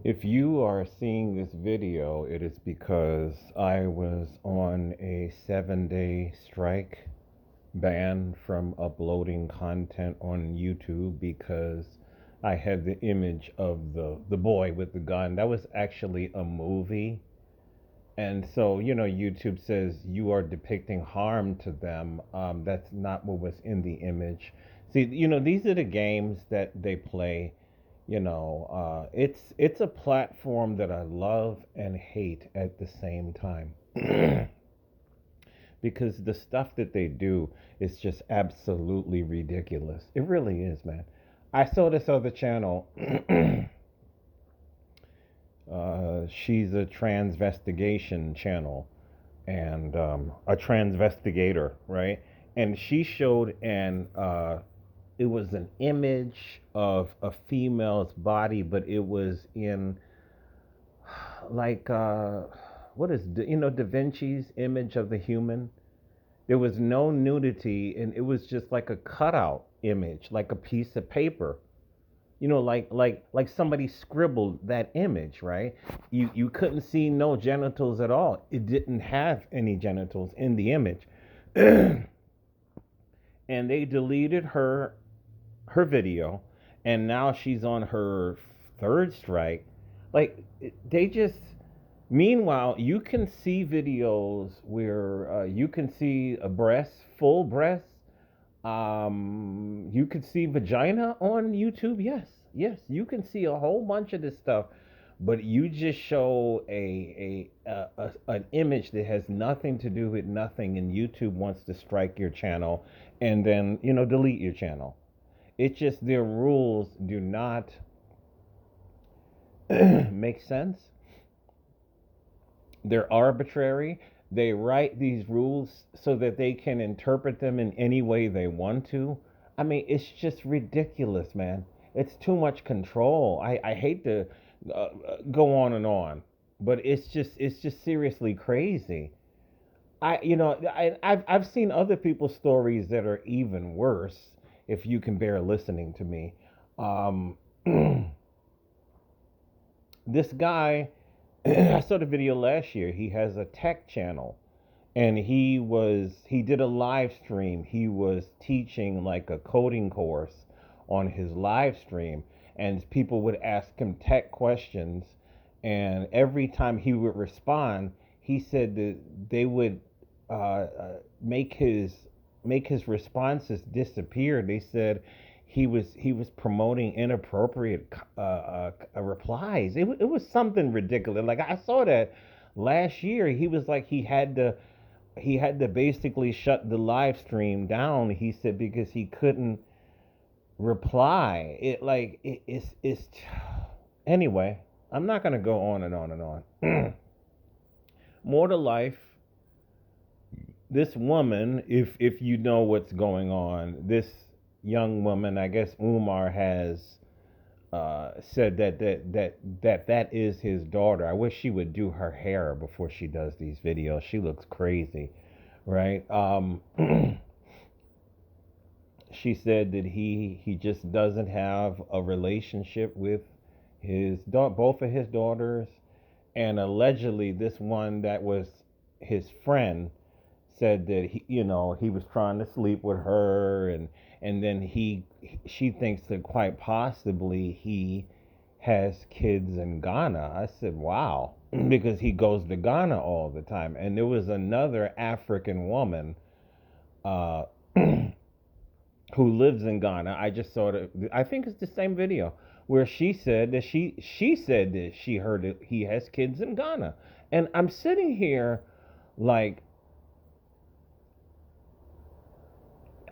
If you are seeing this video, it is because I was on a 7-day strike ban from uploading content on YouTube because I had the image of the boy with the gun. That was actually a movie. And so, YouTube says you are depicting harm to them. That's not what was in the image. See, these are the games that they play. It's a platform that I love and hate at the same time. Because the stuff that they do is just absolutely ridiculous. It really is, man. I saw this other channel. She's a transvestigation channel and a transvestigator, right? And she showed it was an image of a female's body, but it was in like what is Da Vinci's image of the human. There was no nudity, and it was just like a cutout image, like a piece of paper. Like somebody scribbled that image, right? You couldn't see no genitals at all. It didn't have any genitals in the image. And they deleted her video, and now she's on her third strike. Like they just. Meanwhile, you can see videos where you can see a breast, full breast. You can see vagina on YouTube. Yes, yes, you can see a whole bunch of this stuff, but you just show an image that has nothing to do with nothing, and YouTube wants to strike your channel, and then delete your channel. It's just their rules do not make sense. They're arbitrary. They write these rules so that they can interpret them in any way they want to. I mean, it's just ridiculous, man. It's too much control. I hate to go on, but it's just seriously crazy. I've seen other people's stories that are even worse. If you can bear listening to me, um, this guy, I saw the video last year. He has a tech channel, and he did a live stream. He was teaching like a coding course on his live stream, and people would ask him tech questions, and every time he would respond, he said that they would make his responses disappear. They said he was promoting inappropriate replies. It was something ridiculous. Like I saw that last year. He was like he had to basically shut the live stream down. He said because he couldn't reply. It's anyway. I'm not gonna go on and on and on. More to life. This woman, if you know what's going on, this young woman, I guess Umar has said that is his daughter. I wish she would do her hair before she does these videos. She looks crazy, right? She said that he just doesn't have a relationship with both of his daughters, and allegedly this one that was his friend said that he was trying to sleep with her, and then she thinks that quite possibly he has kids in Ghana. I said, wow, because he goes to Ghana all the time. And there was another African woman uh, who lives in Ghana. I just saw it. I think it's the same video where she said that she said that she heard that he has kids in Ghana, and I'm sitting here like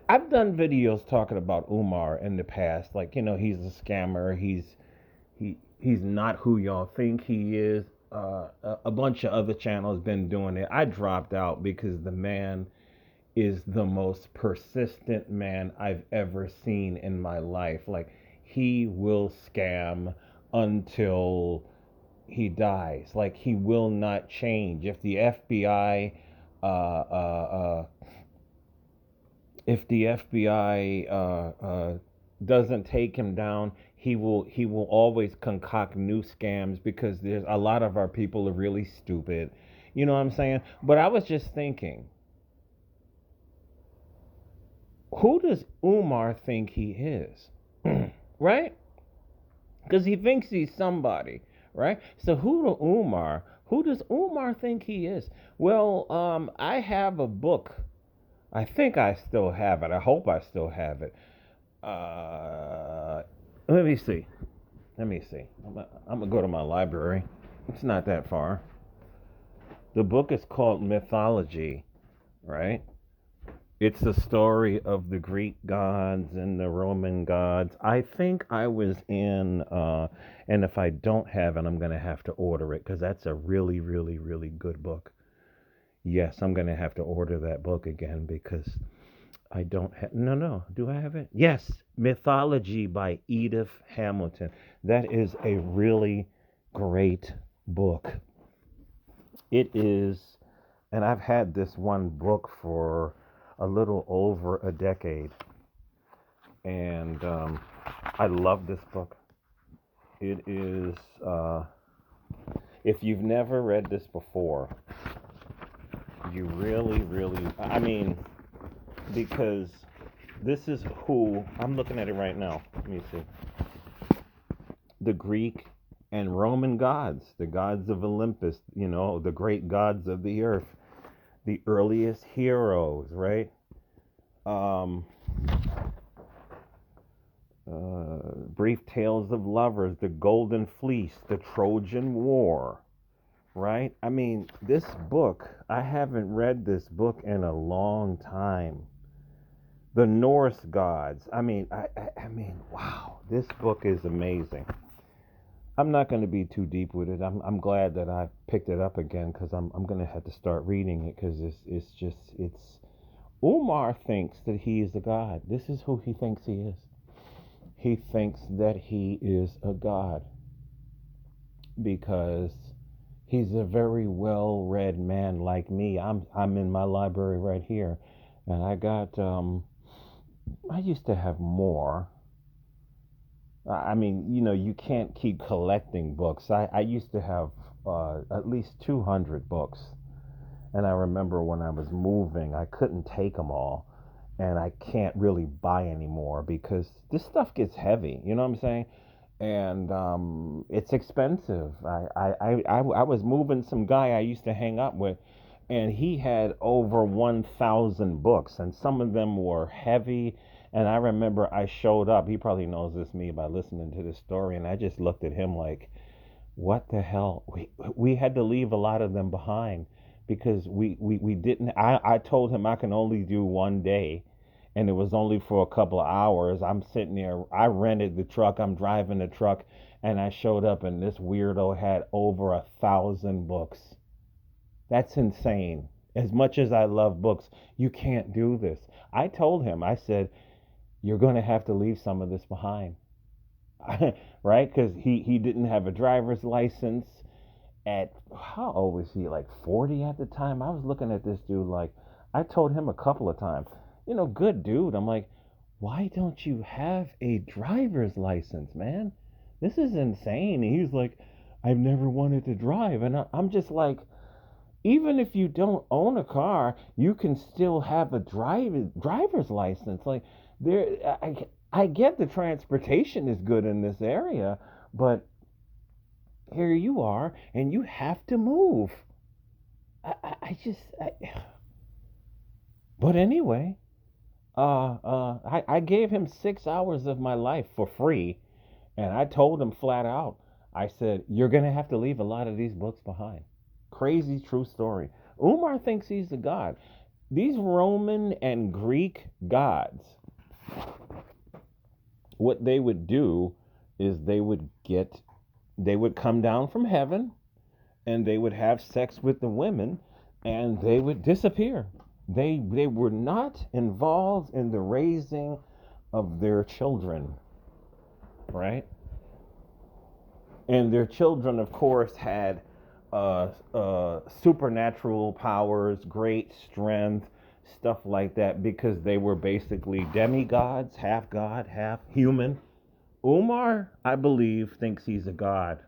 I've done videos talking about Umar in the past, like he's a scammer. He's not who y'all think he is. A bunch of other channels been doing it. I dropped out because the man is the most persistent man I've ever seen in my life. Like he will scam until he dies. Like he will not change. Uh, uh, if the FBI doesn't take him down, he will always concoct new scams because there's a lot of our people are really stupid. You know what I'm saying? But I was just thinking, who does Umar think he is? Right? Because he thinks he's somebody, right? So who does Umar think he is? Well, I have a book. I think I still have it. I hope I still have it. Uh, let me see. Let me see. I'm gonna go to my library. It's not that far. The book is called Mythology, right? It's the story of the Greek gods and the Roman gods. I think I was in, and if I don't have it, I'm going to have to order it because that's a really, really, really good book. Yes, I'm going to have to order that book again because I don't have. No, no. Do I have it? Yes, Mythology by Edith Hamilton. That is a really great book. It is, and I've had this one book for a little over a decade, and I love this book. It is, if you've never read this before, you really, really, I mean, because this is who I'm looking at it right now. Let me see. The Greek and Roman gods, the gods of Olympus, the great gods of the earth, the earliest heroes, right? Um, Brief Tales of Lovers, The Golden Fleece, The Trojan War, right? I mean, this book, I haven't read this book in a long time. The Norse gods. I mean, wow, this book is amazing. I'm not going to be too deep with it. I'm glad that I picked it up again because I'm going to have to start reading it because it's Umar thinks that he is a god. This is who he thinks he is. He thinks that he is a god because he's a very well-read man like me. I'm in my library right here, and I got I used to have more. I mean, you can't keep collecting books. I used to have at least 200 books. And I remember when I was moving, I couldn't take them all. And I can't really buy anymore because this stuff gets heavy. You know what I'm saying? And it's expensive. I was moving some guy I used to hang up with, and he had over 1,000 books, and some of them were heavy. And I remember I showed up. He probably knows this me by listening to this story, and I just looked at him like, what the hell? We had to leave a lot of them behind because we didn't. I told him I can only do 1 day, and it was only for a couple of hours. I'm sitting there. I rented the truck. I'm driving the truck, and I showed up, and this weirdo had over 1,000 books. That's insane. As much as I love books, you can't do this. I told him. I said, "You're going to have to leave some of this behind." Right? Because he didn't have a driver's license. At how old was he? Like 40 at the time. I was looking at this dude like I told him a couple of times, good dude. I'm like, why don't you have a driver's license, man? This is insane. And he's like, I've never wanted to drive. And I'm just like, even if you don't own a car, you can still have a driver's license. Like there, I get the transportation is good in this area, but here you are, and you have to move. I just, but anyway, I gave him 6 hours of my life for free, and I told him flat out, I said, you're gonna have to leave a lot of these books behind. Crazy true story. Umar thinks he's a god. These Roman and Greek gods, what they would do is they would come down from heaven and they would have sex with the women and they would disappear. They were not involved in the raising of their children, right? And their children, of course, had supernatural powers, great strength, stuff like that, because they were basically demigods, half god, half human, Umar, I believe, thinks he's a god.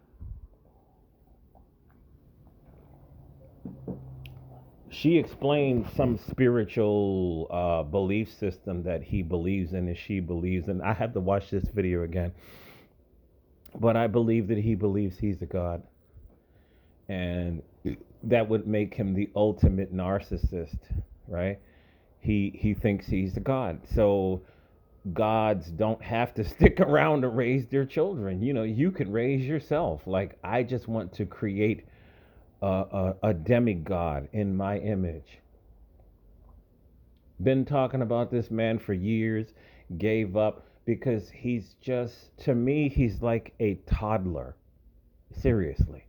She explained some spiritual belief system that he believes in and she believes in. I have to watch this video again, but I believe that he believes he's a god, and that would make him the ultimate narcissist, right? He thinks he's a god. So gods don't have to stick around to raise their children. You know, you can raise yourself. Like, I just want to create a demigod in my image. Been talking about this man for years, gave up because he's just, to me, he's like a toddler. Seriously.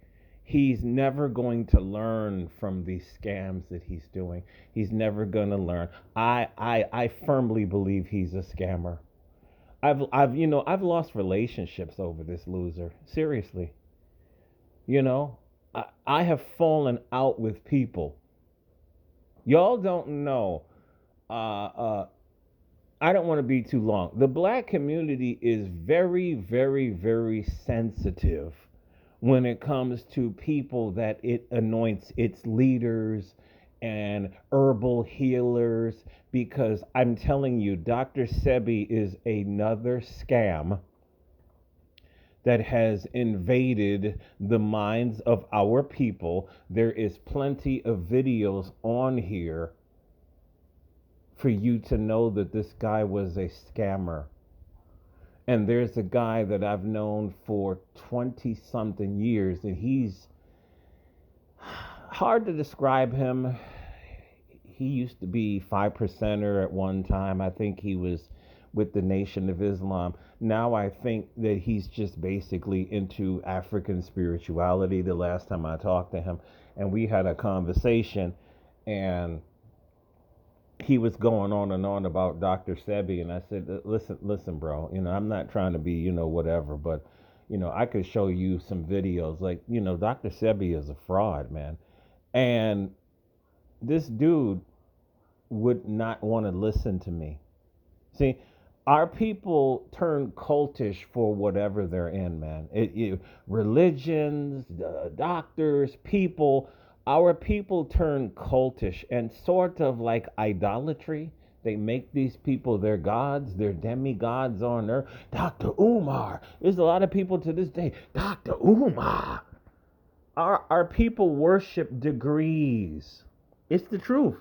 He's never going to learn from these scams that he's doing. He's never going to learn. I firmly believe he's a scammer. I've lost relationships over this loser. Seriously. You know, I have fallen out with people. Y'all don't know. I don't want to be too long. The black community is very, very, very sensitive when it comes to people that it anoints its leaders and herbal healers, because I'm telling you, Dr. Sebi is another scam that has invaded the minds of our people. There is plenty of videos on here for you to know that this guy was a scammer. And there's a guy that I've known for 20 something years, and he's hard to describe him. He used to be 5%er at one time. I think he was with the Nation of Islam. Now I think that he's just basically into African spirituality. The last time I talked to him, and we had a conversation, and he was going on and on about Dr. Sebi, and I said, listen, bro. I'm not trying to be, whatever, but I could show you some videos. Like, Dr. Sebi is a fraud, man, and this dude would not want to listen to me. See, our people turn cultish for whatever they're in, man. Religions, doctors, people. Our people turn cultish and sort of like idolatry. They make these people their gods, their demigods on earth. Dr. Umar. There's a lot of people to this day. Dr. Umar. Our people worship degrees. It's the truth.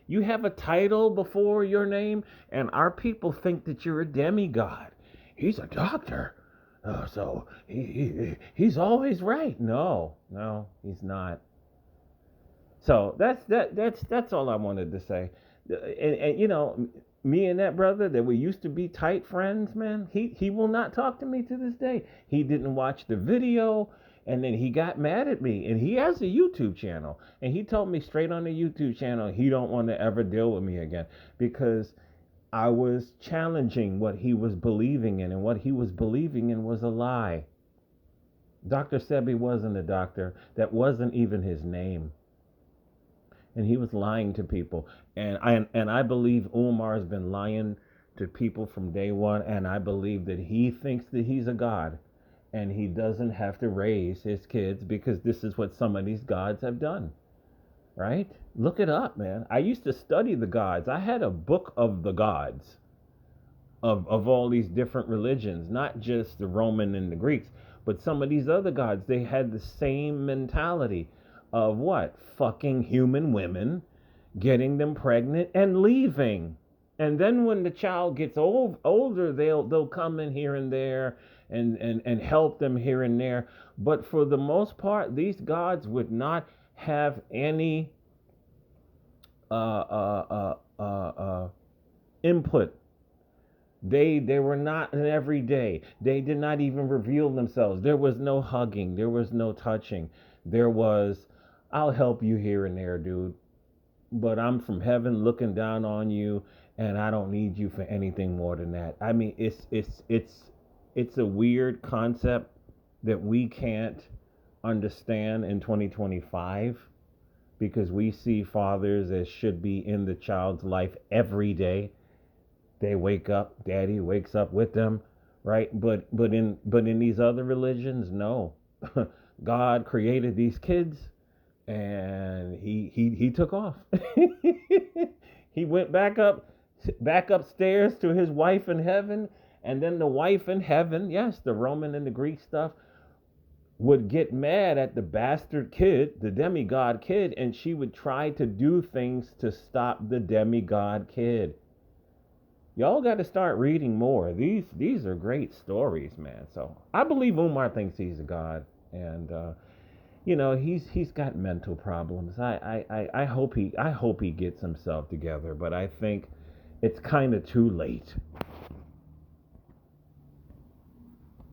You have a title before your name, and our people think that you're a demigod. He's a doctor, so he's always right. No, he's not. So that's all I wanted to say. And me and that brother that we used to be tight friends, man. He will not talk to me to this day. He didn't watch the video. And then he got mad at me, and he has a YouTube channel, and he told me straight on the YouTube channel he don't want to ever deal with me again because I was challenging what he was believing in, and what he was believing in was a lie. Dr. Sebi wasn't a doctor. That wasn't even his name. And he was lying to people. And I believe Umar has been lying to people from day one, and I believe that he thinks that he's a god. And he doesn't have to raise his kids because this is what some of these gods have done, right? Look it up, man. I used to study the gods. I had a book of the gods of all these different religions, not just the Roman and the Greeks, but some of these other gods. They had the same mentality of what? Fucking human women, getting them pregnant, and leaving. And then when the child gets older, they'll come in here and there and help them here and there. But for the most part, these gods would not have any input. They were not an everyday. They did not even reveal themselves. There was no hugging. There was no touching. There was, I'll help you here and there, dude, but I'm from heaven looking down on you, and I don't need you for anything more than that. I mean, it's a weird concept that we can't understand in 2025 because we see fathers as should be in the child's life every day. They wake up, daddy wakes up with them, right? But in these other religions, no. God created these kids, and he took off. He went back upstairs to his wife in heaven, and then the wife in heaven, yes, the Roman and the Greek stuff, would get mad at the bastard kid, the demigod kid, and she would try to do things to stop the demigod kid. Y'all got to start reading more. These are great stories, man. So I believe Umar thinks he's a god, and he's got mental problems. I hope he gets himself together, but I think it's kind of too late.